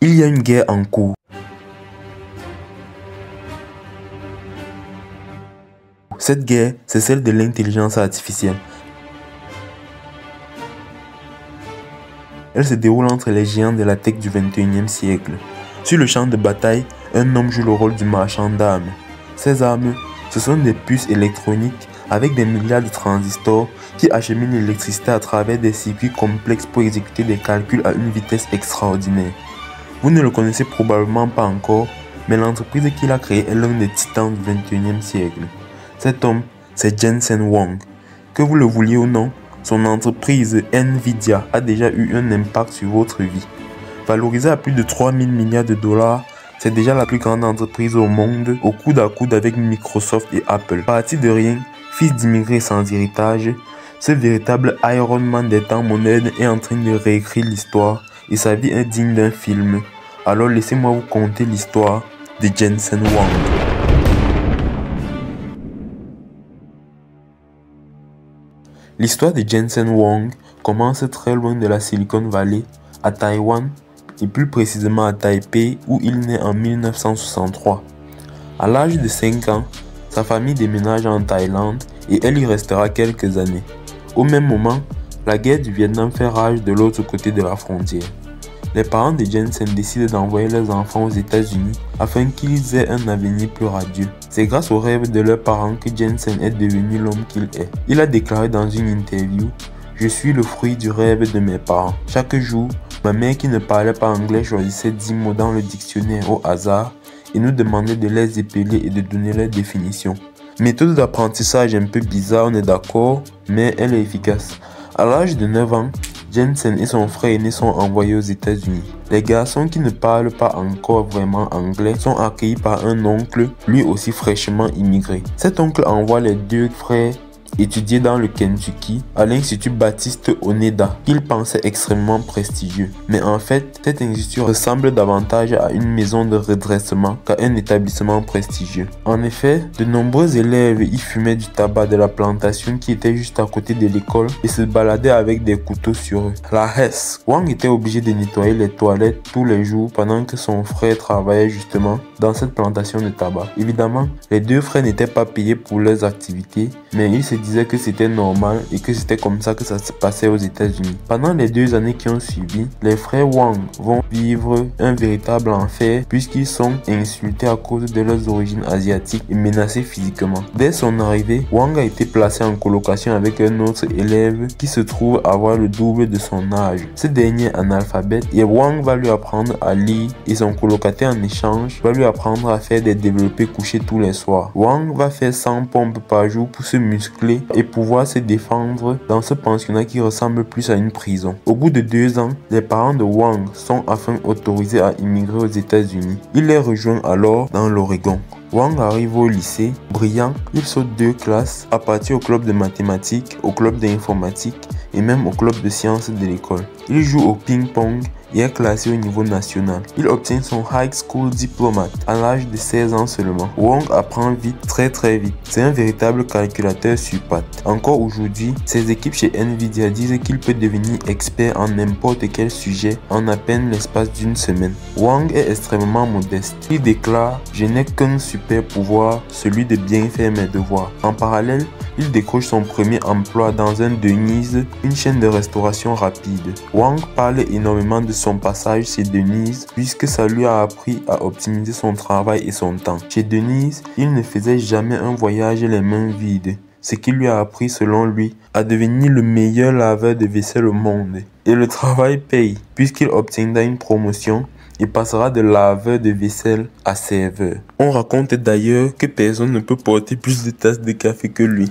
Il y a une guerre en cours. Cette guerre, c'est celle de l'intelligence artificielle. Elle se déroule entre les géants de la tech du 21e siècle. Sur le champ de bataille, un homme joue le rôle du marchand d'armes. Ces armes, ce sont des puces électroniques avec des milliards de transistors qui acheminent l'électricité à travers des circuits complexes pour exécuter des calculs à une vitesse extraordinaire. Vous ne le connaissez probablement pas encore, mais l'entreprise qu'il a créée est l'un des titans du 21e siècle. Cet homme, c'est Jensen Huang. Que vous le vouliez ou non, son entreprise Nvidia a déjà eu un impact sur votre vie. Valorisée à plus de 3000 milliards de dollars, c'est déjà la plus grande entreprise au monde, au coude à coude avec Microsoft et Apple. Parti de rien, fils d'immigrés sans héritage, ce véritable Iron Man des temps modernes est en train de réécrire l'histoire et sa vie est digne d'un film. Alors laissez-moi vous conter l'histoire de Jensen Huang. L'histoire de Jensen Huang commence très loin de la Silicon Valley, à Taïwan, et plus précisément à Taipei où il naît en 1963. À l'âge de 5 ans, sa famille déménage en Thaïlande et elle y restera quelques années. Au même moment, la guerre du Vietnam fait rage de l'autre côté de la frontière. Les parents de Jensen décident d'envoyer leurs enfants aux États-Unis afin qu'ils aient un avenir plus radieux. C'est grâce aux rêves de leurs parents que Jensen est devenu l'homme qu'il est. Il a déclaré dans une interview « Je suis le fruit du rêve de mes parents. Chaque jour, ma mère qui ne parlait pas anglais choisissait 10 mots dans le dictionnaire au hasard et nous demandait de les épeler et de donner leur définition. Méthode d'apprentissage un peu bizarre, on est d'accord, mais elle est efficace. À l'âge de 9 ans, Jensen et son frère aîné sont envoyés aux États-Unis. Les garçons qui ne parlent pas encore vraiment anglais sont accueillis par un oncle, lui aussi fraîchement immigré. Cet oncle envoie les deux frères étudier dans le Kentucky à l'Institut Baptiste Oneida, qu'il pensait extrêmement prestigieux. Mais en fait, cet institut ressemble davantage à une maison de redressement qu'à un établissement prestigieux. En effet, de nombreux élèves y fumaient du tabac de la plantation qui était juste à côté de l'école et se baladaient avec des couteaux sur eux. La Hesse. Wang était obligé de nettoyer les toilettes tous les jours pendant que son frère travaillait justement dans cette plantation de tabac. Évidemment, les deux frères n'étaient pas payés pour leurs activités, mais ils se disaient que c'était normal et que c'était comme ça que ça se passait aux États-Unis. Pendant les 2 années qui ont suivi, les frères Wang vont vivre un véritable enfer puisqu'ils sont insultés à cause de leurs origines asiatiques et menacés physiquement. Dès son arrivée, Wang a été placé en colocation avec un autre élève qui se trouve avoir le double de son âge. Ce dernier est analphabète et Wang va lui apprendre à lire et son colocataire en échange va lui apprendre à faire des développés couchés tous les soirs. Wang va faire 100 pompes par jour pour se muscler et pouvoir se défendre dans ce pensionnat qui ressemble plus à une prison. Au bout de 2 ans, les parents de Wang sont enfin autorisés à immigrer aux États-Unis. Il les rejoint alors dans l'Oregon. Wang arrive au lycée, brillant, il saute 2 classes, appartient au club de mathématiques, au club d'informatique et même au club de sciences de l'école. Il joue au ping-pong et est classé au niveau national. Il obtient son High School Diplomate à l'âge de 16 ans seulement. Wang apprend vite, très vite. C'est un véritable calculateur sur pattes. Encore aujourd'hui, ses équipes chez Nvidia disent qu'il peut devenir expert en n'importe quel sujet en à peine l'espace d'une semaine. Wang est extrêmement modeste. Il déclare « Je n'ai qu'un super pouvoir, celui de bien faire mes devoirs ». En parallèle, il décroche son premier emploi dans un Denny's, une chaîne de restauration rapide. Wang parle énormément de son passage chez Denny's puisque ça lui a appris à optimiser son travail et son temps. Chez Denny's, il ne faisait jamais un voyage les mains vides, ce qui lui a appris selon lui à devenir le meilleur laveur de vaisselle au monde. Et le travail paye puisqu'il obtiendra une promotion et passera de laveur de vaisselle à serveur. On raconte d'ailleurs que personne ne peut porter plus de tasses de café que lui.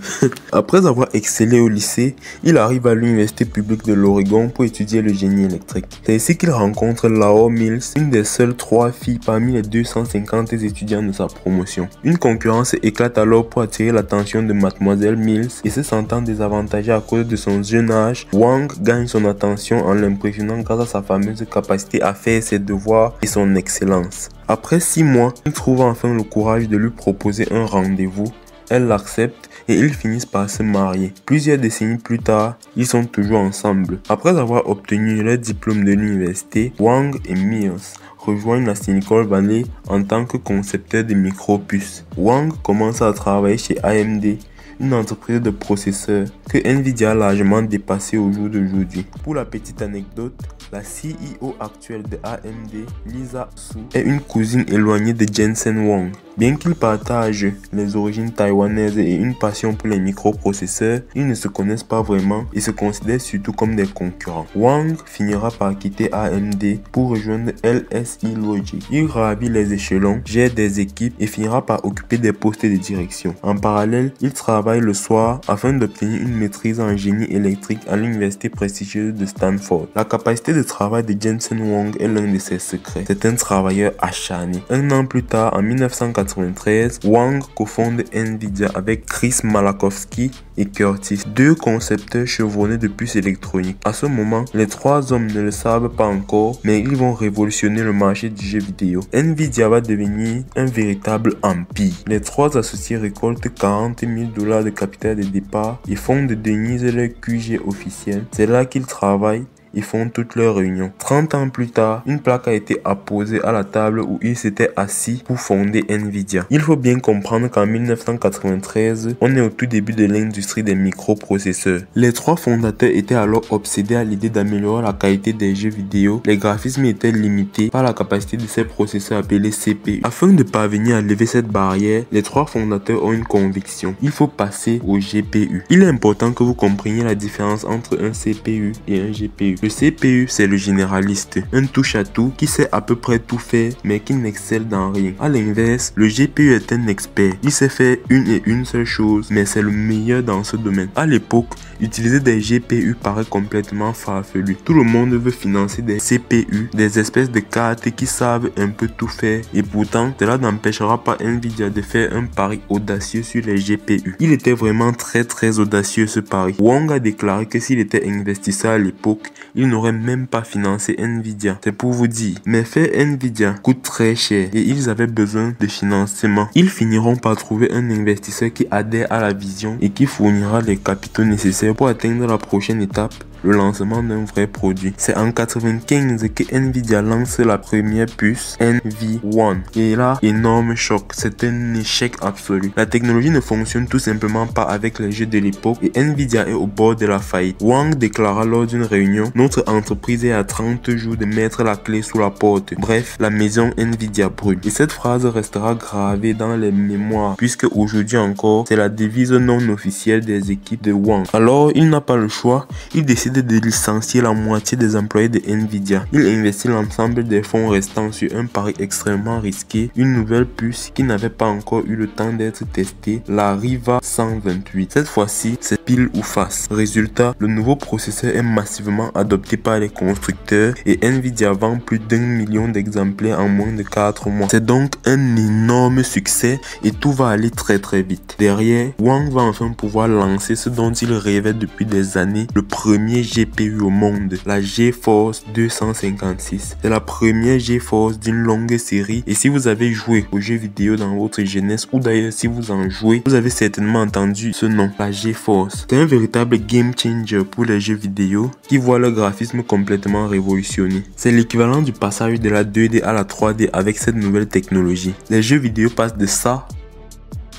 Après avoir excellé au lycée, il arrive à l'université publique de l'Oregon pour étudier le génie électrique. C'est ici qu'il rencontre Lao Mills, une des seules 3 filles parmi les 250 étudiants de sa promotion. Une concurrence éclate alors pour attirer l'attention de Mademoiselle Mills et se sentant désavantagée à cause de son jeune âge, Wang gagne son attention en l'impressionnant grâce à sa fameuse capacité à faire ses devoirs et son excellence. Après 6 mois, il trouve enfin le courage de lui proposer un rendez-vous. Elle l'accepte et ils finissent par se marier. Plusieurs décennies plus tard, ils sont toujours ensemble. Après avoir obtenu leur diplôme de l'université, Wang et Mills rejoignent la Silicon Valley en tant que concepteur de micropuces. Wang commence à travailler chez AMD, une entreprise de processeurs que Nvidia a largement dépassée au jour d'aujourd'hui. Pour la petite anecdote, la CEO actuelle de AMD, Lisa Su, est une cousine éloignée de Jensen Huang. Bien qu'ils partagent les origines taïwanaises et une passion pour les microprocesseurs, ils ne se connaissent pas vraiment et se considèrent surtout comme des concurrents. Wang finira par quitter AMD pour rejoindre LSI Logic. Il gravit les échelons, gère des équipes et finira par occuper des postes de direction. En parallèle, il travaille le soir afin d'obtenir une maîtrise en génie électrique à l'université prestigieuse de Stanford. La capacité de travail de Jensen Huang est l'un de ses secrets. C'est un travailleur acharné. Un an plus tard, en 1993, Wang cofonde Nvidia avec Chris Malachowski et Curtis, deux concepteurs chevronnés de puces électroniques. À ce moment, les trois hommes ne le savent pas encore, mais ils vont révolutionner le marché du jeu vidéo. Nvidia va devenir un véritable empire. Les trois associés récoltent 40 000 $ de capital de départ et fondent de Denise leur QG officiel. C'est là qu'ils travaillent. Ils font toutes leurs réunions. 30 ans plus tard, une plaque a été apposée à la table où ils s'étaient assis pour fonder Nvidia. Il faut bien comprendre qu'en 1993, on est au tout début de l'industrie des microprocesseurs. Les trois fondateurs étaient alors obsédés à l'idée d'améliorer la qualité des jeux vidéo. Les graphismes étaient limités par la capacité de ces processeurs appelés CPU. Afin de parvenir à lever cette barrière, les trois fondateurs ont une conviction. Il faut passer au GPU. Il est important que vous compreniez la différence entre un CPU et un GPU. Le CPU, c'est le généraliste, un touche-à-tout qui sait à peu près tout faire mais qui n'excelle dans rien. A l'inverse, le GPU est un expert. Il sait faire une seule chose, mais c'est le meilleur dans ce domaine. À l'époque, utiliser des GPU paraît complètement farfelu. Tout le monde veut financer des CPU, des espèces de cartes qui savent un peu tout faire. Et pourtant, cela n'empêchera pas Nvidia de faire un pari audacieux sur les GPU. Il était vraiment très audacieux ce pari. Wang a déclaré que s'il était investisseur à l'époque, il n'aurait même pas financé Nvidia. C'est pour vous dire. Mais faire Nvidia coûte très cher et ils avaient besoin de financement. Ils finiront par trouver un investisseur qui adhère à la vision et qui fournira les capitaux nécessaires pour atteindre la prochaine étape, le lancement d'un vrai produit. C'est en 1995 que Nvidia lance la première puce NV1. Et là, énorme choc. C'est un échec absolu. La technologie ne fonctionne tout simplement pas avec les jeux de l'époque et Nvidia est au bord de la faillite. Wang déclara lors d'une réunion: notre entreprise est à 30 jours de mettre la clé sous la porte. Bref, la maison Nvidia brûle. Et cette phrase restera gravée dans les mémoires puisque aujourd'hui encore, c'est la devise non officielle des équipes de Wang. Alors, il n'a pas le choix. Il décide de licencier la moitié des employés de Nvidia. Il investit l'ensemble des fonds restants sur un pari extrêmement risqué, une nouvelle puce qui n'avait pas encore eu le temps d'être testée, la Riva 128. Cette fois-ci, c'est pile ou face. Résultat, le nouveau processeur est massivement adopté par les constructeurs et Nvidia vend plus d'1 million d'exemplaires en moins de 4 mois. C'est donc un énorme succès et tout va aller très vite. Derrière, Wang va enfin pouvoir lancer ce dont il rêvait depuis des années, le premier GPU au monde, la GeForce 256. C'est la première GeForce d'une longue série et si vous avez joué aux jeux vidéo dans votre jeunesse ou d'ailleurs si vous en jouez, vous avez certainement entendu ce nom, la GeForce. C'est un véritable game changer pour les jeux vidéo qui voit le graphisme complètement révolutionné. C'est l'équivalent du passage de la 2D à la 3D avec cette nouvelle technologie. Les jeux vidéo passent de ça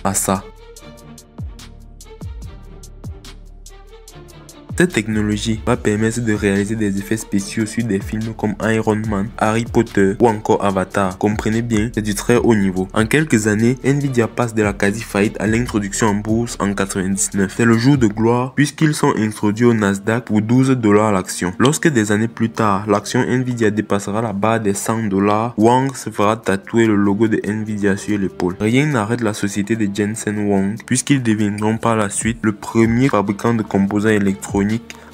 à ça. Cette technologie va permettre de réaliser des effets spéciaux sur des films comme Iron Man, Harry Potter ou encore Avatar. Comprenez bien, c'est du très haut niveau. En quelques années, Nvidia passe de la quasi-faillite à l'introduction en bourse en 99. C'est le jour de gloire puisqu'ils sont introduits au Nasdaq pour 12 $ l'action. Lorsque des années plus tard, l'action Nvidia dépassera la barre des 100 $, Wang se fera tatouer le logo de Nvidia sur l'épaule. Rien n'arrête la société de Jensen Huang puisqu'ils deviendront par la suite le premier fabricant de composants électroniques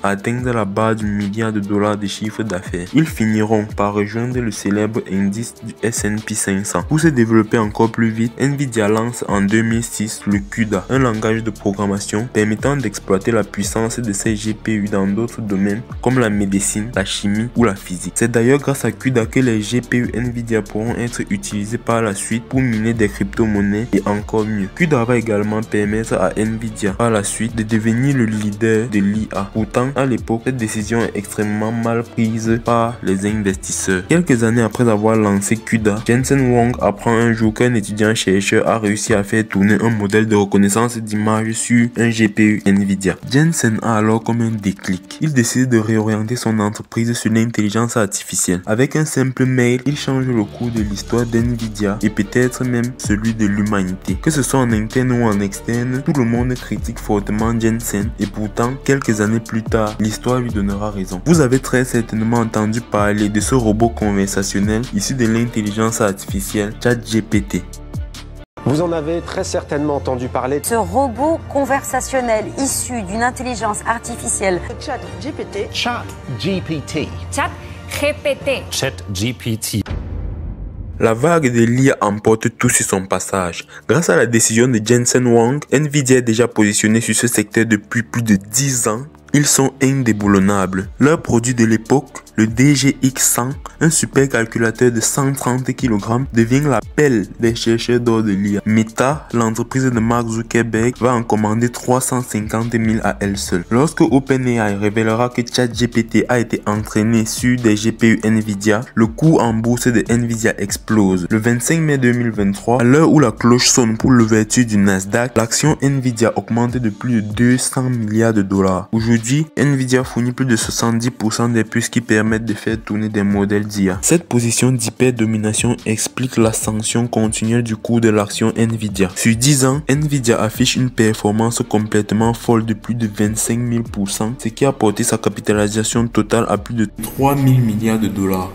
à atteindre la barre du milliard de dollars de chiffre d'affaires. Ils finiront par rejoindre le célèbre indice du S&P 500. Pour se développer encore plus vite, Nvidia lance en 2006 le CUDA, un langage de programmation permettant d'exploiter la puissance de ses GPU dans d'autres domaines comme la médecine, la chimie ou la physique. C'est d'ailleurs grâce à CUDA que les GPU Nvidia pourront être utilisés par la suite pour miner des crypto-monnaies et encore mieux. CUDA va également permettre à Nvidia par la suite de devenir le leader de l'IA. Pourtant, à l'époque, cette décision est extrêmement mal prise par les investisseurs. Quelques années après avoir lancé CUDA, Jensen Huang apprend un jour qu'un étudiant chercheur a réussi à faire tourner un modèle de reconnaissance d'image sur un GPU Nvidia. Jensen a alors comme un déclic. Il décide de réorienter son entreprise sur l'intelligence artificielle. Avec un simple mail, il change le cours de l'histoire d'Nvidia et peut-être même celui de l'humanité. Que ce soit en interne ou en externe, tout le monde critique fortement Jensen et pourtant, quelques années plus tard, l'histoire lui donnera raison. Vous avez très certainement entendu parler de ce robot conversationnel issu de l'intelligence artificielle ChatGPT. Vous en avez très certainement entendu parler. Ce robot conversationnel issu d'une intelligence artificielle. ChatGPT. ChatGPT. ChatGPT. ChatGPT. La vague de l'IA emporte tout sur son passage. Grâce à la décision de Jensen Huang, Nvidia est déjà positionné sur ce secteur depuis plus de 10 ans. Ils sont indéboulonnables. Leur produit de l'époque, le DGX100, un supercalculateur de 130 kg, devient la pelle des chercheurs d'or de l'IA. Meta, l'entreprise de Mark Zuckerberg, va en commander 350 000 à elle seule. Lorsque OpenAI révélera que ChatGPT a été entraîné sur des GPU Nvidia, le cours en bourse de Nvidia explose. Le 25 mai 2023, à l'heure où la cloche sonne pour l'ouverture du Nasdaq, l'action Nvidia augmente de plus de 200 milliards de dollars. Aujourd'hui, Nvidia fournit plus de 70% des puces qui permettent de faire tourner des modèles d'IA. Cette position d'hyper-domination explique l'ascension continuelle du cours de l'action Nvidia. Sur 10 ans, Nvidia affiche une performance complètement folle de plus de 25 000%, ce qui a porté sa capitalisation totale à plus de 3 000 milliards de dollars.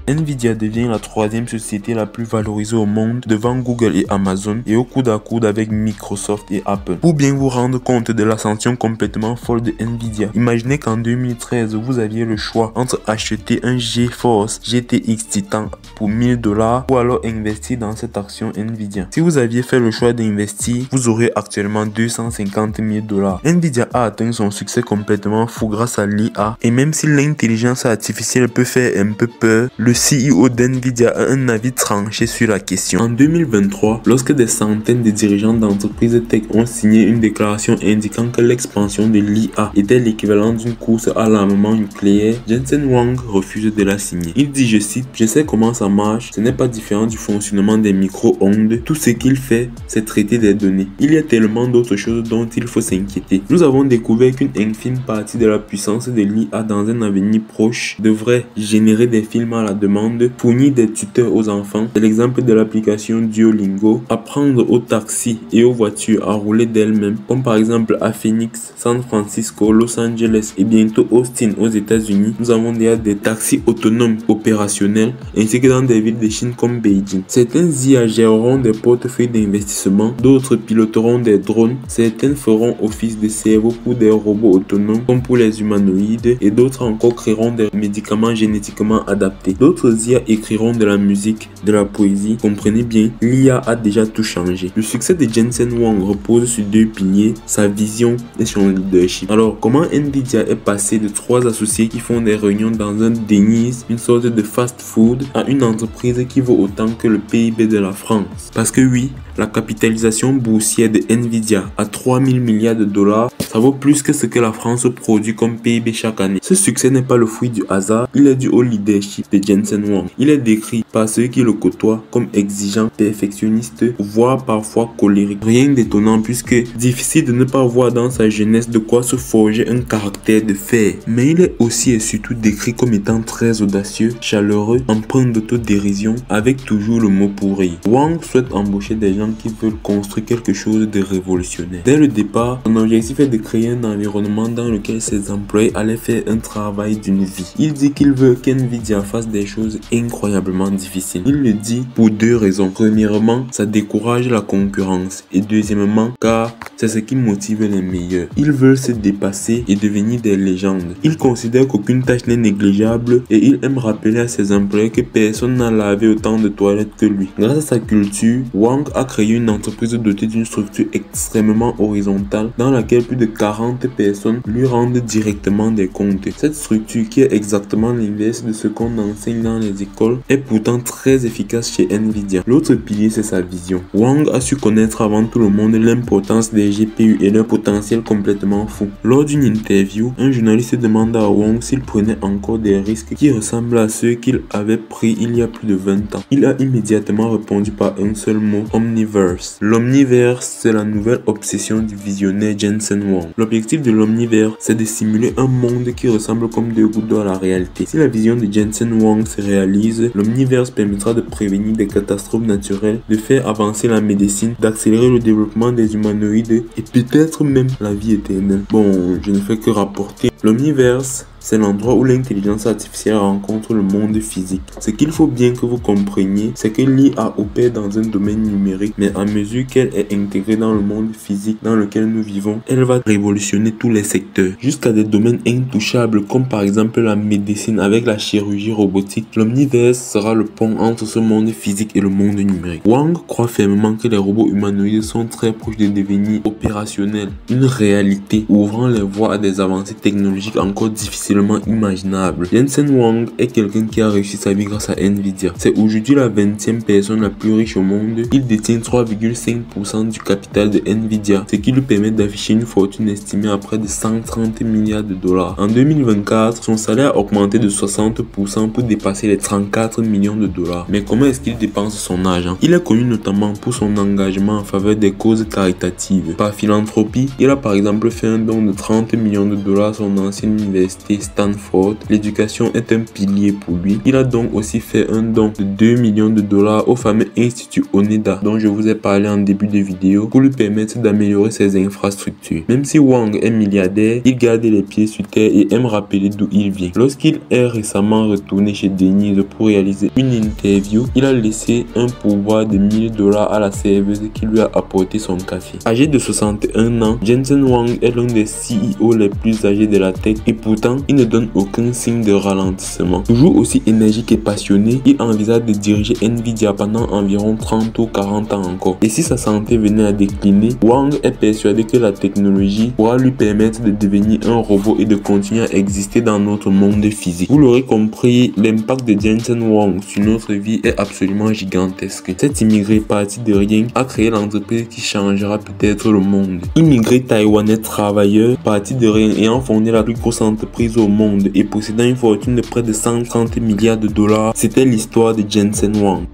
Nvidia devient la troisième société la plus valorisée au monde devant Google et Amazon et au coude à coude avec Microsoft et Apple. Pour bien vous rendre compte de l'ascension complètement folle de Nvidia, imaginez qu'en 2013 vous aviez le choix entre acheter un GeForce GTX Titan pour 1000 $ ou alors investir dans cette action Nvidia. Si vous aviez fait le choix d'investir, vous aurez actuellement 250 000 $. Nvidia a atteint son succès complètement fou grâce à l'IA et même si l'intelligence artificielle peut faire un peu peur, le CEO d'Nvidia a un avis tranché sur la question. En 2023, lorsque des centaines de dirigeants d'entreprises tech ont signé une déclaration indiquant que l'expansion de l'IA était l'équivalent d'une course à l'armement nucléaire, Jensen Huang refuse de la signer. Il dit, je cite, « Je sais comment ça marche, ce n'est pas différent du fonctionnement des micro-ondes, tout ce qu'il fait, c'est traiter des données. Il y a tellement d'autres choses dont il faut s'inquiéter. Nous avons découvert qu'une infime partie de la puissance de l'IA dans un avenir proche devrait générer des films à la demande, fournir des tuteurs aux enfants, c'est l'exemple de l'application Duolingo, apprendre aux taxis et aux voitures à rouler d'elles-mêmes, comme par exemple à Phoenix, San Francisco, Los Angeles et bientôt Austin aux États-Unis. Nous avons déjà des taxis autonomes opérationnels ainsi que dans des villes de Chine comme Beijing. Certains IA géreront des portefeuilles d'investissement, d'autres piloteront des drones, certaines feront office de cerveau pour des robots autonomes comme pour les humanoïdes et d'autres encore créeront des médicaments génétiquement adaptés. D'autres IA écriront de la musique, de la poésie. Comprenez bien, l'IA a déjà tout changé. Le succès de Jensen Huang repose sur deux piliers, sa vision et son leadership. Alors, comment Nvidia est passé de 3 associés qui font des réunions dans un Denny's, une sorte de fast-food, à une entreprise qui vaut autant que le PIB de la France? Parce que oui, la capitalisation boursière de Nvidia à 3 000 milliards de dollars, ça vaut plus que ce que la France produit comme PIB chaque année. Ce succès n'est pas le fruit du hasard, il est dû au leadership de Jensen Huang. Il est décrit par ceux qui le côtoient comme exigeant, perfectionniste, voire parfois colérique. Rien d'étonnant puisque difficile de ne pas voir dans sa jeunesse de quoi se forger un caractère de fer. Mais il est aussi et surtout décrit comme étant très audacieux, chaleureux, empreint d'autodérision, avec toujours le mot pourri. Huang souhaite embaucher des gens gens qui veulent construire quelque chose de révolutionnaire. Dès le départ, son objectif est de créer un environnement dans lequel ses employés allaient faire un travail d'une vie. Il dit qu'il veut qu'NVIDIA fasse des choses incroyablement difficiles. Il le dit pour deux raisons. Premièrement, ça décourage la concurrence. Et deuxièmement, car c'est ce qui motive les meilleurs. Ils veulent se dépasser et devenir des légendes. Il considère qu'aucune tâche n'est négligeable et il aime rappeler à ses employés que personne n'a lavé autant de toilettes que lui. Grâce à sa culture, Wang a créé une entreprise dotée d'une structure extrêmement horizontale dans laquelle plus de 40 personnes lui rendent directement des comptes. Cette structure, qui est exactement l'inverse de ce qu'on enseigne dans les écoles, est pourtant très efficace chez NVIDIA. L'autre pilier, c'est sa vision. Wang a su connaître avant tout le monde l'importance des GPU et leur potentiel complètement fou. Lors d'une interview, un journaliste demanda à Wang s'il prenait encore des risques qui ressemblent à ceux qu'il avait pris il y a plus de 20 ans. Il a immédiatement répondu par un seul mot: Omniverse. L'Omniverse, c'est la nouvelle obsession du visionnaire Jensen Huang. L'objectif de l'Omniverse, c'est de simuler un monde qui ressemble comme deux gouttes d'eau à la réalité. Si la vision de Jensen Huang se réalise, l'Omniverse permettra de prévenir des catastrophes naturelles, de faire avancer la médecine, d'accélérer le développement des humanoïdes et peut-être même la vie éternelle. Bon, je ne fais que rapporter. L'Omniverse, c'est l'endroit où l'intelligence artificielle rencontre le monde physique. Ce qu'il faut bien que vous compreniez, c'est que l'IA opère dans un domaine numérique, mais à mesure qu'elle est intégrée dans le monde physique dans lequel nous vivons, elle va révolutionner tous les secteurs, jusqu'à des domaines intouchables comme par exemple la médecine avec la chirurgie robotique. L'Omniverse sera le pont entre ce monde physique et le monde numérique. Wang croit fermement que les robots humanoïdes sont très proches de devenir opérationnels, une réalité ouvrant les voies à des avancées technologiques encore difficiles imaginable. Jensen Huang est quelqu'un qui a réussi sa vie grâce à NVIDIA. C'est aujourd'hui la 20e personne la plus riche au monde. Il détient 3,5% du capital de NVIDIA, ce qui lui permet d'afficher une fortune estimée à près de 130 milliards de dollars. En 2024, son salaire a augmenté de 60% pour dépasser les 34 millions de dollars. Mais comment est-ce qu'il dépense son argent? Il est connu notamment pour son engagement en faveur des causes caritatives. Par philanthropie, il a par exemple fait un don de 30 millions de dollars à son ancienne université Stanford. L'éducation est un pilier pour lui. Il a donc aussi fait un don de 2 millions de dollars au fameux Institut Oneda dont je vous ai parlé en début de vidéo pour lui permettre d'améliorer ses infrastructures. Même si Wang est milliardaire, il garde les pieds sur terre et aime rappeler d'où il vient. Lorsqu'il est récemment retourné chez Denise pour réaliser une interview, il a laissé un pourboire de 1000 dollars à la serveuse qui lui a apporté son café. Âgé de 61 ans, Jensen Huang est l'un des CEO les plus âgés de la tech et pourtant il ne donne aucun signe de ralentissement. Toujours aussi énergique et passionné, il envisage de diriger NVIDIA pendant environ 30 ou 40 ans encore. Et si sa santé venait à décliner, Wang est persuadé que la technologie pourra lui permettre de devenir un robot et de continuer à exister dans notre monde physique. Vous l'aurez compris, l'impact de Jensen Huang sur notre vie est absolument gigantesque. Cet immigré parti de rien a créé l'entreprise qui changera peut-être le monde. Immigré taïwanais travailleur, parti de rien ayant fondé la plus grosse entreprise au monde et possédant une fortune de près de 130 milliards de dollars, c'était l'histoire de Jensen Huang.